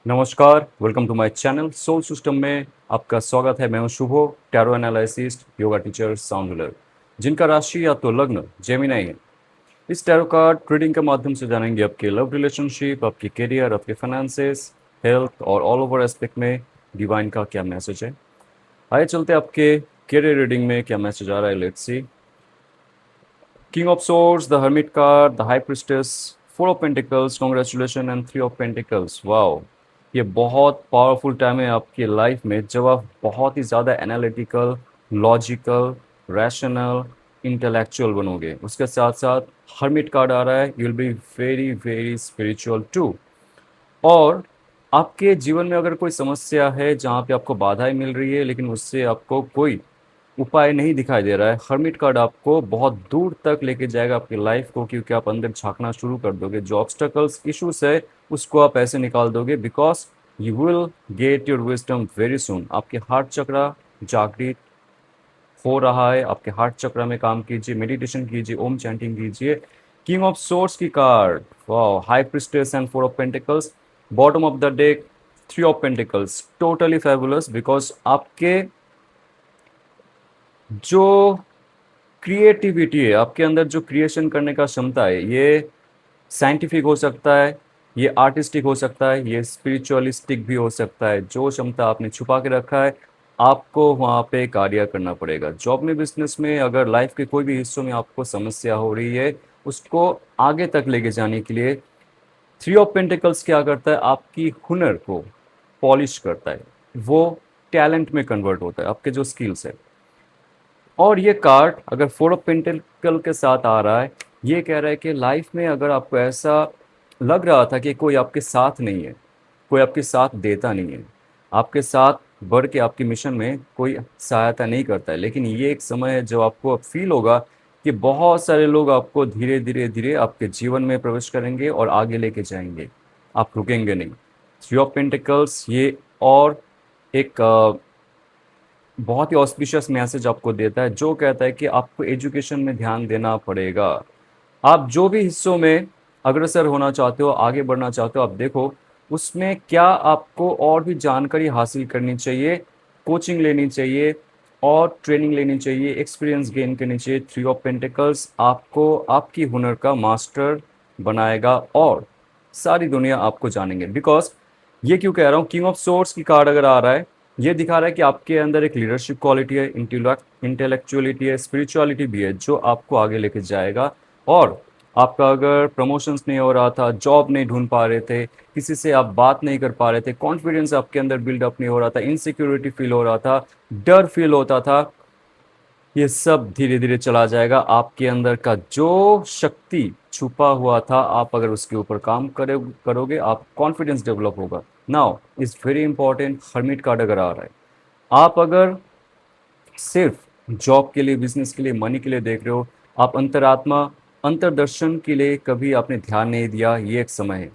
नमस्कार, welcome to my channel soul system में आपका स्वागत है। मैं हूं Shubho, tarot analyst, yoga teacher, sound healer, जिनका राशि या तो लग्न जेमिनी है। इस टैरो कार्ड ट्रेडिंग के माध्यम से जानेंगे आपके लव रिलेशनशिप, आपके करियर, आपके फाइनेंसेस, हेल्थ और ऑल ओवर एस्पेक्ट में डिवाइन का क्या मैसेज है। आइए चलते आपके करियर रीडिंग में क्या मैसेज आ रहा है। Let's see. King of Swords, the Hermit card, the High Priestess, Four of Pentacles, congratulations and Three of Pentacles. Wow, ये बहुत पावरफुल टाइम है आपकी लाइफ में जब आप बहुत ही ज़्यादा एनालिटिकल, लॉजिकल, रैशनल, इंटेलेक्चुअल बनोगे। उसके साथ साथ हर्मिट कार्ड आ रहा है, you will be very very spiritual too. और आपके जीवन में अगर कोई समस्या है जहाँ पे आपको बाधाएं मिल रही है लेकिन उससे आपको कोई उपाय नहीं दिखाई दे रहा है, हर्मिट कार्ड आपको बहुत दूर तक लेके जाएगा आपकी लाइफ को, क्योंकि आप अंदर झांकना शुरू कर दोगे। जो ऑब्स्टकल्स इश्यूज है उसको आप ऐसे निकाल दोगे, because you will get your wisdom very soon. आपके हार्ट चक्रा जागृत हो रहा है, आपके हार्ट चक्र में काम कीजिए, मेडिटेशन कीजिए, ओम चैंटिंग कीजिए। किंग ऑफ सोर्स की card, wow, high priestess and four of pentacles, bottom of the deck three of pentacles, totally fabulous. Because आपके जो क्रिएटिविटी है, आपके अंदर जो क्रिएशन करने का क्षमता है, ये साइंटिफिक हो सकता है, ये आर्टिस्टिक हो सकता है, ये स्पिरिचुअलिस्टिक भी हो सकता है। जो क्षमता आपने छुपा के रखा है, आपको वहाँ पे कार्य करना पड़ेगा। जॉब में, बिजनेस में, अगर लाइफ के कोई भी हिस्सों में आपको समस्या हो रही है, उसको आगे तक लेके जाने के लिए थ्री ऑफ पेंटिकल्स क्या करता है, आपकी हुनर को पॉलिश करता है, वो टैलेंट में कन्वर्ट होता है, आपके जो स्किल्स है। और ये कार्ड अगर फोर ऑफ पेंटिकल के साथ आ रहा है, ये कह रहा है कि लाइफ में अगर आपको ऐसा लग रहा था कि कोई आपके साथ नहीं है, कोई आपके साथ देता नहीं है, आपके साथ बढ़ के आपके मिशन में कोई सहायता नहीं करता है, लेकिन ये एक समय है जब आपको अब फील होगा कि बहुत सारे लोग आपको धीरे धीरे धीरे आपके जीवन में प्रवेश करेंगे और आगे लेके जाएंगे। आप रुकेंगे नहीं। थ्री ऑफ पेंटिकल्स ये और एक बहुत ही ऑस्पिशियस मैसेज आपको देता है, जो कहता है कि आपको एजुकेशन में ध्यान देना पड़ेगा। आप जो भी हिस्सों में अग्रसर होना चाहते हो, आगे बढ़ना चाहते हो, आप देखो उसमें क्या आपको और भी जानकारी हासिल करनी चाहिए, कोचिंग लेनी चाहिए और ट्रेनिंग लेनी चाहिए, एक्सपीरियंस गेन करनी चाहिए। थ्री ऑफ पेंटिकल्स आपको आपकी हुनर का मास्टर बनाएगा और सारी दुनिया आपको जानेंगे। बिकॉज ये क्यों कह रहा हूँ, किंग ऑफ सोर्स की कार्ड अगर आ रहा है, ये दिखा रहा है कि आपके अंदर एक लीडरशिप क्वालिटी है, इंटेलेक्चुअलिटी है, स्पिरिचुअलिटी भी है, जो आपको आगे लेके जाएगा। और आपका अगर प्रमोशंस नहीं हो रहा था, जॉब नहीं ढूंढ पा रहे थे, किसी से आप बात नहीं कर पा रहे थे, कॉन्फिडेंस आपके अंदर बिल्डअप नहीं हो रहा था, इनसिक्योरिटी फील हो रहा था, डर फील होता था, ये सब धीरे धीरे चला जाएगा। आपके अंदर का जो शक्ति छुपा हुआ था, आप अगर उसके ऊपर काम करोगे, आप कॉन्फिडेंस डेवलप होगा। Now is very important, hermit card अगर आ रहा है, आप अगर सिर्फ जॉब के लिए, बिजनेस के लिए, मनी के लिए देख रहे हो, आप अंतरात्मा, अंतर्दर्शन के लिए कभी आपने ध्यान नहीं दिया, ये एक समय है,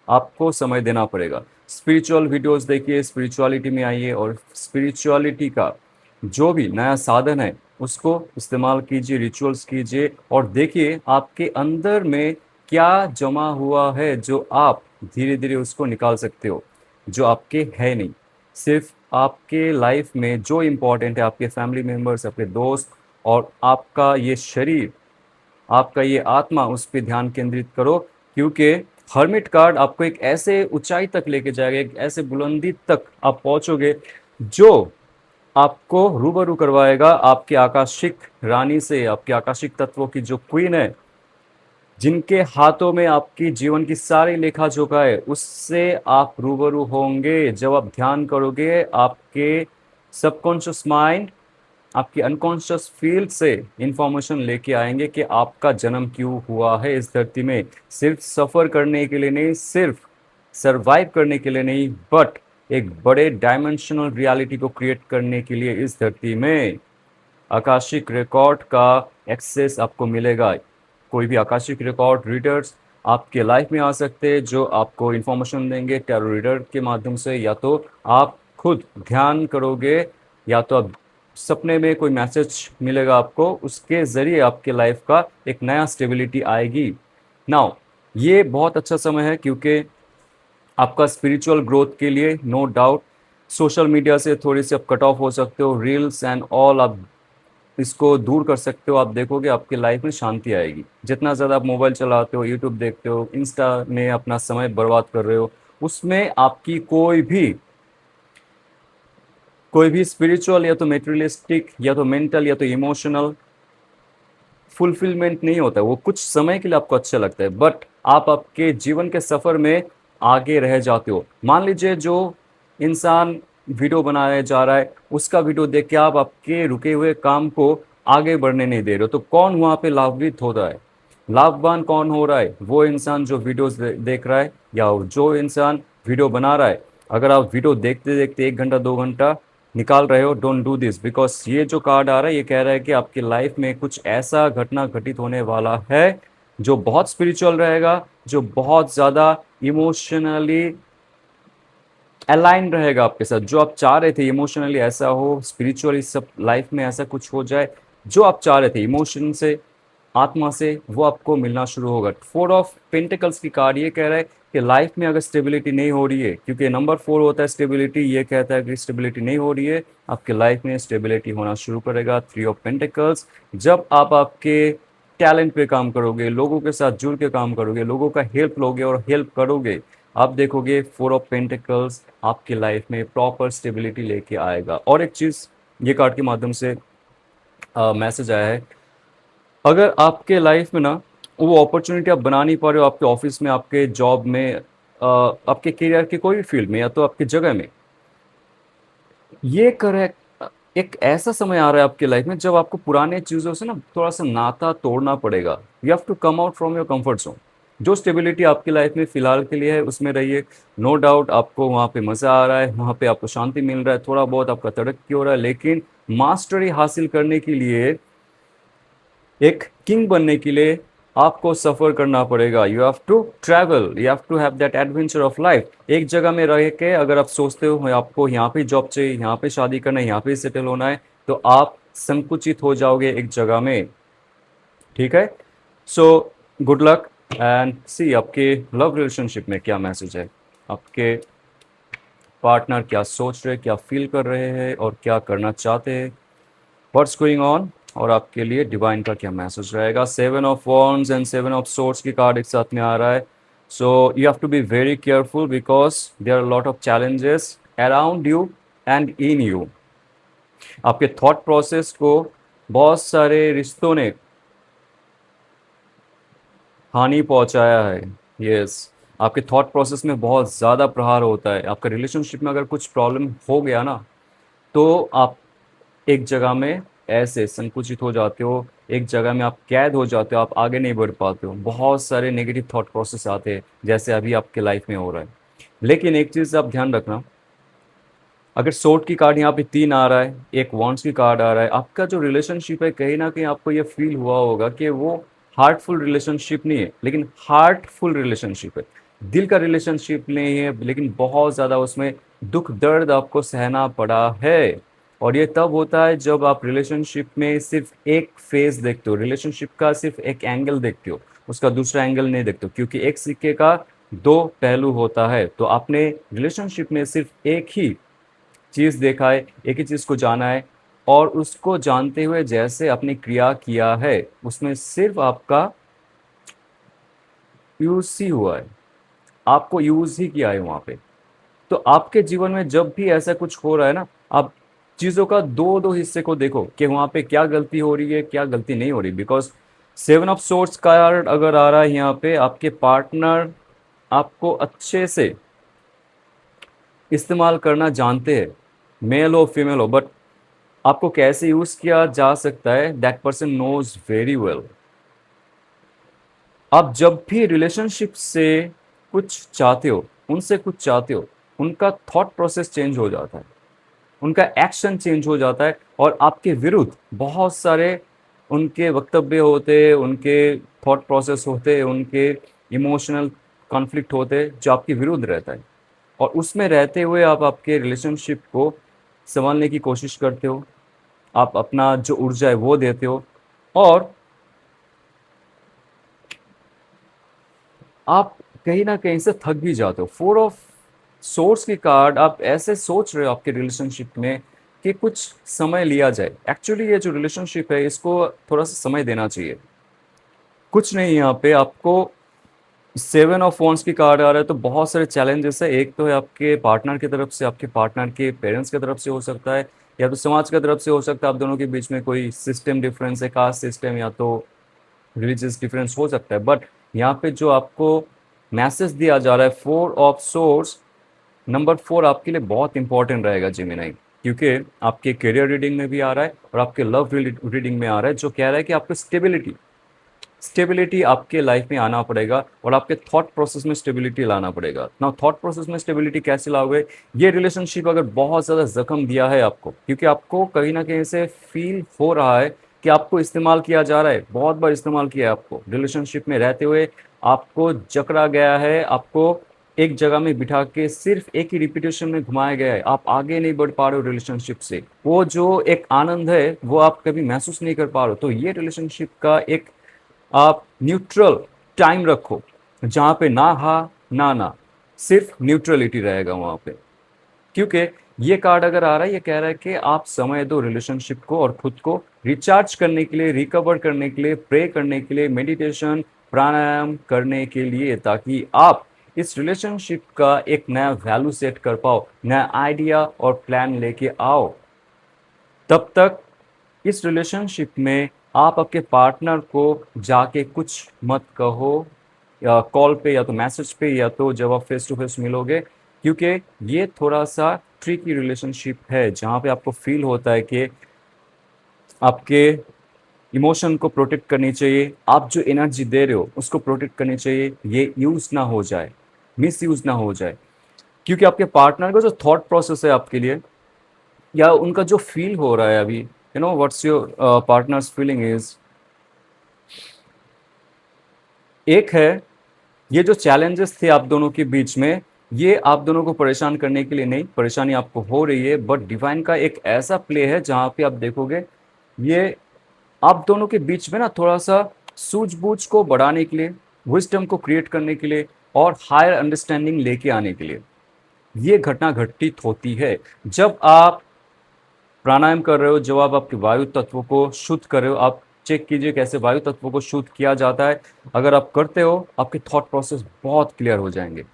आपको समय देना पड़ेगा। स्पिरिचुअल वीडियोस देखिए, स्पिरिचुअलिटी में आइए और स्पिरिचुअलिटी का जो भी नया साधन है उसको इस्तेमाल कीजिए, रिचुअल्स कीजिए और देखिए आपके अंदर में क्या जमा हुआ है, जो आप धीरे धीरे उसको निकाल सकते हो, जो आपके है नहीं। सिर्फ आपके लाइफ में जो इम्पोर्टेंट है, आपके फैमिली मेम्बर्स, आपके दोस्त और आपका ये शरीर, आपका ये आत्मा, उस पर ध्यान केंद्रित करो। क्योंकि हर्मिट कार्ड आपको एक ऐसे ऊंचाई तक लेके जाएगा, एक ऐसे बुलंदी तक आप पहुंचोगे, जो आपको रूबरू करवाएगा आपके आकाशिक रानी से, आपके आकाशिक तत्वों की जो क्वीन है, जिनके हाथों में आपकी जीवन की सारी लेखा जोखा है, उससे आप रूबरू होंगे। जब आप ध्यान करोगे, आपके सबकॉन्शियस माइंड, आपकी अनकॉन्शियस फील्ड से इंफॉर्मेशन लेके आएंगे कि आपका जन्म क्यों हुआ है इस धरती में। सिर्फ सफर करने के लिए नहीं, सिर्फ सरवाइव करने के लिए नहीं, बट एक बड़े डायमेंशनल रियलिटी को क्रिएट करने के लिए इस धरती में आकाशिक रिकॉर्ड का एक्सेस आपको मिलेगा। कोई भी आकाशिक रिकॉर्ड रीडर्स आपके लाइफ में आ सकते हैं, जो आपको इन्फॉर्मेशन देंगे टैरो रीडर के माध्यम से। या तो आप खुद ध्यान करोगे, या तो आप सपने में कोई मैसेज मिलेगा आपको, उसके ज़रिए आपके लाइफ का एक नया स्टेबिलिटी आएगी। नाउ ये बहुत अच्छा समय है, क्योंकि आपका स्पिरिचुअल ग्रोथ के लिए नो डाउट सोशल मीडिया से थोड़ी सी आप कट ऑफ हो सकते हो, रील्स एंड ऑल आप इसको दूर कर सकते हो। आप देखोगे आपकी लाइफ में शांति आएगी। जितना ज़्यादा आप मोबाइल चलाते हो, यूट्यूब देखते हो, इंस्टा में अपना समय बर्बाद कर रहे हो, उसमें आपकी कोई भी स्पिरिचुअल या तो मेटेरियलिस्टिक या तो मेंटल या तो इमोशनल फुलफिलमेंट नहीं होता है। वो कुछ समय के लिए आपको अच्छा लगता है, बट आप आपके जीवन के सफ़र में आगे रह जाते हो। मान लीजिए जो इंसान वीडियो बनाया जा रहा है, उसका वीडियो देख के आप आपके रुके हुए काम को आगे बढ़ने नहीं दे रहे हो, तो कौन वहाँ पे लाभान्वित हो रहा है? लाभवान कौन हो रहा है? वो इंसान जो वीडियोस देख रहा है या जो इंसान वीडियो बना रहा है। अगर आप वीडियो देखते देखते 1 घंटा 2 घंटा निकाल रहे हो, डोंट डू दिस, बिकॉज ये जो कार्ड आ रहा है ये कह रहा है कि आपकी लाइफ में कुछ ऐसा घटना घटित होने वाला है जो बहुत स्पिरिचुअल रहेगा, जो बहुत ज़्यादा इमोशनली अलाइन रहेगा आपके साथ। जो आप चाह रहे थे इमोशनली ऐसा हो, स्पिरिचुअली सब लाइफ में ऐसा कुछ हो जाए, जो आप चाह रहे थे इमोशन से, आत्मा से, वो आपको मिलना शुरू होगा। 4 ऑफ पेंटिकल्स की कार्ड ये कह रहा है कि लाइफ में अगर स्टेबिलिटी नहीं हो रही है, क्योंकि नंबर 4 होता है स्टेबिलिटी, ये कहता है कि स्टेबिलिटी नहीं हो रही है, आपके लाइफ में स्टेबिलिटी होना शुरू करेगा। 3 ऑफ पेंटिकल्स, जब आप आपके टैलेंट पे काम करोगे, लोगों के साथ जुड़ के काम करोगे, लोगों का हेल्प लोगे और हेल्प करोगे, आप देखोगे 4 ऑफ पेंटिकल्स आपकी लाइफ में प्रॉपर स्टेबिलिटी लेके आएगा। और एक चीज़ ये कार्ड के माध्यम से मैसेज आया है, अगर आपके लाइफ में ना वो अपॉर्चुनिटी आप बना नहीं पा रहे हो, आपके ऑफिस में, आपके जॉब में, आपके करियर के कोई भी फील्ड में या तो आपकी जगह में, ये करेक्ट एक ऐसा समय आ रहा है आपकी लाइफ में जब आपको पुराने चीज़ों से ना थोड़ा सा नाता तोड़ना पड़ेगा। You have to come out from your comfort zone. जो स्टेबिलिटी आपकी लाइफ में फिलहाल के लिए है उसमें रहिए, नो डाउट आपको वहाँ पे मज़ा आ रहा है, वहाँ पे आपको शांति मिल रहा है, थोड़ा बहुत आपका तरक्की हो रहा है, लेकिन मास्टरी हासिल करने के लिए, एक किंग बनने के लिए आपको सफ़र करना पड़ेगा। You have to travel, you have to have that adventure of life. एक जगह में रह के अगर आप सोचते हो आपको यहाँ पे जॉब चाहिए, यहाँ पे शादी करना है, यहाँ पे सेटल होना है, तो आप संकुचित हो जाओगे एक जगह में। ठीक है, सो गुड लक एंड सी आपके लव रिलेशनशिप में क्या मैसेज है, आपके पार्टनर क्या सोच रहे, क्या फील कर रहे हैं और क्या करना चाहते हैं, व्हाट्स गोइंग ऑन, और आपके लिए डिवाइन का क्या मैसेज रहेगा। 7 of wands and 7 of swords की कार्ड एक साथ में आ रहा है। So you have to be very careful because there are lot of challenges around you and in you. आपके थॉट प्रोसेस को बहुत सारे रिश्तों ने हानि पहुंचाया है। यस, आपके थॉट प्रोसेस में बहुत ज़्यादा प्रहार होता है। आपका रिलेशनशिप में अगर कुछ प्रॉब्लम हो गया ना, तो आप एक जगह में ऐसे संकुचित हो जाते हो, एक जगह में आप कैद हो जाते हो, आप आगे नहीं बढ़ पाते हो, बहुत सारे नेगेटिव थॉट प्रोसेस आते हैं जैसे अभी आपके लाइफ में हो रहा है। लेकिन एक चीज़ आप ध्यान रखना, अगर सोर्ड की कार्ड यहाँ पे 3 आ रहा है, एक वॉन्ड्स की कार्ड आ रहा है, आपका जो रिलेशनशिप है कहीं ना कहीं आपको ये फील हुआ होगा कि वो हार्टफुल रिलेशनशिप नहीं है, लेकिन हार्टफुल रिलेशनशिप है। दिल का रिलेशनशिप नहीं है, लेकिन बहुत ज़्यादा उसमें दुख दर्द आपको सहना पड़ा है। और ये तब होता है जब आप रिलेशनशिप में सिर्फ एक फेस देखते हो, रिलेशनशिप का सिर्फ एक एंगल देखते हो, उसका दूसरा एंगल नहीं देखते हो, क्योंकि एक सिक्के का 2 पहलू होता है। तो आपने रिलेशनशिप में सिर्फ एक ही चीज़ देखा है, एक ही चीज़ को जाना है, और उसको जानते हुए जैसे आपने क्रिया किया है उसमें सिर्फ आपका यूज ही हुआ है, आपको यूज ही किया है वहाँ पे। तो आपके जीवन में जब भी ऐसा कुछ हो रहा है ना, आप चीज़ों का दो दो हिस्से को देखो कि वहाँ पे क्या गलती हो रही है, क्या गलती नहीं हो रही। बिकॉज 7 ऑफ सोर्ड्स कार्ड अगर आ रहा है यहाँ पे, आपके पार्टनर आपको अच्छे से इस्तेमाल करना जानते हैं, मेल हो फीमेल हो, बट आपको कैसे यूज़ किया जा सकता है that person knows very well. आप जब भी रिलेशनशिप से कुछ चाहते हो, उनसे कुछ चाहते हो, उनका थॉट प्रोसेस चेंज हो जाता है, उनका एक्शन चेंज हो जाता है, और आपके विरुद्ध बहुत सारे उनके वक्तव्य होते हैं, उनके थॉट प्रोसेस होते हैं, उनके इमोशनल कॉन्फ्लिक्ट होते हैं जो आपके विरुद्ध रहता है। और उसमें रहते हुए आप आपके रिलेशनशिप को संभालने की कोशिश करते हो, आप अपना जो ऊर्जा है वो देते हो, और आप कहीं ना कहीं से थक भी जाते हो। 4 ऑफ सोर्स की कार्ड, आप ऐसे सोच रहे हो आपके रिलेशनशिप में कि कुछ समय लिया जाए। एक्चुअली ये जो रिलेशनशिप है इसको थोड़ा सा समय देना चाहिए। कुछ नहीं, यहाँ पे आपको 7 ऑफ वॉन्ड्स की कार्ड आ रहा है तो बहुत सारे चैलेंजेस है। एक तो है आपके पार्टनर की तरफ से, आपके पार्टनर के पेरेंट्स की तरफ से हो सकता है, या तो समाज की तरफ से हो सकता है। आप दोनों के बीच में कोई सिस्टम डिफरेंस है, कास्ट सिस्टम या तो रिलीजियस डिफरेंस हो सकता है। बट यहाँ पे जो आपको मैसेज दिया जा रहा है 4 ऑफ सोर्स, नंबर 4 आपके लिए बहुत इंपॉर्टेंट रहेगा जिमिनाई, क्योंकि आपके करियर रीडिंग में भी आ रहा है और आपके लव रीडिंग में आ रहा है, जो कह रहा है कि आपको स्टेबिलिटी स्टेबिलिटी आपके लाइफ में आना पड़ेगा और आपके थॉट प्रोसेस में स्टेबिलिटी लाना पड़ेगा ना। थॉट प्रोसेस में स्टेबिलिटी कैसे लाओगे? ये रिलेशनशिप अगर बहुत ज़्यादा जख्म दिया है आपको, क्योंकि आपको कहीं ना कहीं से फील हो रहा है कि आपको इस्तेमाल किया जा रहा है, बहुत बार इस्तेमाल किया है आपको रिलेशनशिप में रहते हुए, आपको जकड़ा गया है, आपको एक जगह में बिठा के सिर्फ एक ही रिपीटेशन में घुमाया गया है, आप आगे नहीं बढ़ पा रहे हो रिलेशनशिप से, वो जो एक आनंद है वो आप कभी महसूस नहीं कर पा रहे हो। तो ये रिलेशनशिप का एक आप न्यूट्रल टाइम रखो, जहाँ पे ना हा ना ना, सिर्फ न्यूट्रलिटी रहेगा वहाँ पे। क्योंकि ये कार्ड अगर आ रहा है, ये कह रहा है कि आप समय दो रिलेशनशिप को और खुद को रिचार्ज करने के लिए, रिकवर करने के लिए, प्रे करने के लिए, मेडिटेशन प्राणायाम करने के लिए, ताकि आप इस रिलेशनशिप का एक नया वैल्यू सेट कर पाओ, नया आइडिया और प्लान लेके आओ। तब तक इस रिलेशनशिप में आप आपके पार्टनर को जाके कुछ मत कहो, या कॉल पे या तो मैसेज पे या तो जब आप फेस टू फेस मिलोगे, क्योंकि ये थोड़ा सा ट्रिकी रिलेशनशिप है, जहाँ पे आपको फील होता है कि आपके इमोशन को प्रोटेक्ट करनी चाहिए, आप जो एनर्जी दे रहे हो उसको प्रोटेक्ट करनी चाहिए, ये यूज़ ना हो जाए, मिस यूज़ ना हो जाए। क्योंकि आपके पार्टनर का जो थॉट प्रोसेस है आपके लिए, या उनका जो फील हो रहा है अभी, what's your partners feeling is, एक है ये जो चैलेंजेस थे आप दोनों के बीच में, ये आप दोनों को परेशान करने के लिए नहीं, परेशानी आपको हो रही है, बट डिवाइन का एक ऐसा प्ले है जहाँ पे आप देखोगे ये आप दोनों के बीच में ना थोड़ा सा सूझबूझ को बढ़ाने के लिए, विजडम को क्रिएट करने के लिए और हायर अंडरस्टैंडिंग लेके आने के लिए ये घटना घटित होती है। जब आप प्राणायाम कर रहे हो, जब आप आपके वायु तत्व को शुद्ध कर रहे हो, आप चेक कीजिए कैसे वायु तत्व को शुद्ध किया जाता है। अगर आप करते हो, आपके थॉट प्रोसेस बहुत क्लियर हो जाएंगे।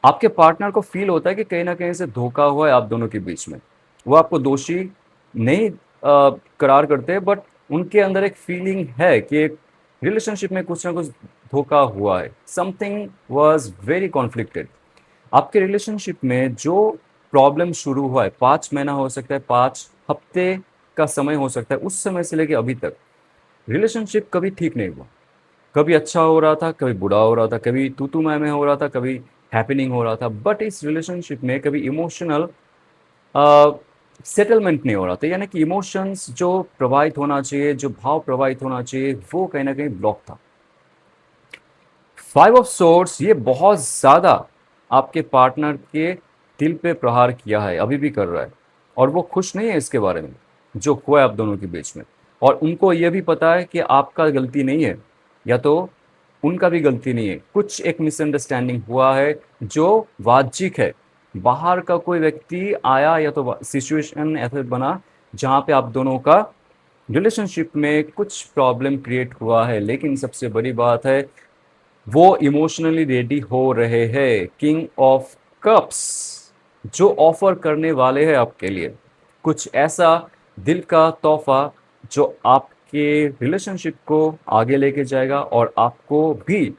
आपके पार्टनर को फील होता है कि कहीं ना कहीं से धोखा हुआ है आप दोनों के बीच में, वो आपको दोषी नहीं करार करते, बट उनके अंदर एक फीलिंग है कि एक रिलेशनशिप में कुछ ना कुछ धोखा हुआ है, समथिंग वॉज वेरी कॉन्फ्लिक्टेड। आपके रिलेशनशिप में जो प्रॉब्लम शुरू हुआ है, 5 महीना हो सकता है, 5 हफ्ते का समय हो सकता है, उस समय से लेके अभी तक रिलेशनशिप कभी ठीक नहीं हुआ। कभी अच्छा हो रहा था, कभी बुरा हो रहा था, कभी तू तू मैं हो रहा था, कभी हैपनिंग हो रहा था, बट इस रिलेशनशिप में कभी इमोशनल सेटलमेंट नहीं हो रहा था। यानी कि इमोशंस जो प्रवाहित होना चाहिए, जो भाव प्रवाहित होना चाहिए, वो कहीं ना कहीं ब्लॉक था। 5 ऑफ सोर्स ये बहुत ज़्यादा आपके पार्टनर के दिल पे प्रहार किया है, अभी भी कर रहा है, और वो खुश नहीं है इसके बारे में जो हुआ है आप दोनों के बीच में। और उनको ये भी पता है कि आपका गलती नहीं है, या तो उनका भी गलती नहीं है, कुछ एक मिसअंडरस्टैंडिंग हुआ है जो वाजिब है। बाहर का कोई व्यक्ति आया या तो सिचुएशन ऐसे बना जहाँ पे आप दोनों का रिलेशनशिप में कुछ प्रॉब्लम क्रिएट हुआ है, लेकिन सबसे बड़ी बात है वो इमोशनली रेडी हो रहे हैं। किंग ऑफ कप्स जो ऑफर करने वाले हैं आपके लिए कुछ ऐसा दिल का तोहफा, जो आपके रिलेशनशिप को आगे लेके जाएगा और आपको भी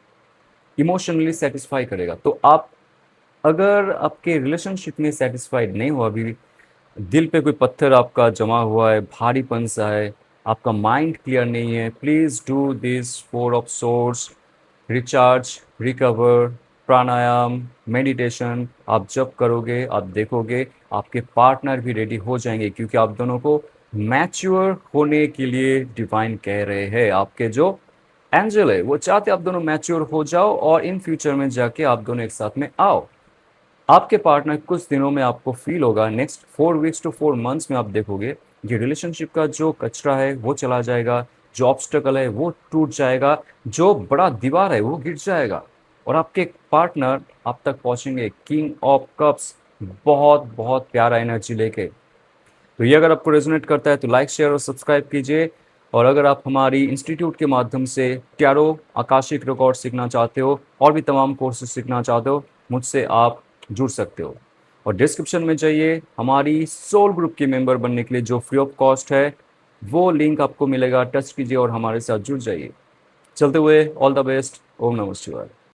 इमोशनली सेटिस्फाई करेगा। तो आप अगर आपके रिलेशनशिप में सेटिस्फाइड नहीं हो अभी भी, दिल पे कोई पत्थर आपका जमा हुआ है, भारीपन सा है, आपका माइंड क्लियर नहीं है, please do this 4 of source, recharge, recover, pranayama, meditation. आप जब करोगे आप देखोगे आपके पार्टनर भी रेडी हो जाएंगे, क्योंकि आप दोनों को मैच्योर होने के लिए डिवाइन कह रहे हैं। आपके जो एंजल है वो चाहते आप दोनों मैच्योर हो जाओ और इन फ्यूचर में जाके आप दोनों एक साथ में आओ। आपके पार्टनर कुछ दिनों में आपको फील होगा, नेक्स्ट 4 वीक्स टू 4 मंथ्स में आप देखोगे कि रिलेशनशिप का जो कचरा है वो चला जाएगा, जो ऑब्स्टकल है वो टूट जाएगा, जो बड़ा दीवार है वो गिर जाएगा। और आपके पार्टनर आप तक पहुंचेंगे किंग ऑफ कप्स, बहुत बहुत प्यारा एनर्जी लेके। तो ये अगर आपको रेजोनेट करता है तो लाइक शेयर और सब्सक्राइब कीजिए। और अगर आप हमारी इंस्टीट्यूट के माध्यम से टैरो, आकाशिक रिकॉर्ड सीखना चाहते हो और भी तमाम कोर्सेज सीखना चाहते हो, मुझसे आप जुड़ सकते हो। और डिस्क्रिप्शन में जाइए, हमारी सोल ग्रुप के मेंबर बनने के लिए जो फ्री ऑफ कॉस्ट है, वो लिंक आपको मिलेगा, टच कीजिए और हमारे साथ जुड़ जाइए। चलते हुए ऑल द बेस्ट। ओम नमः शिवाय।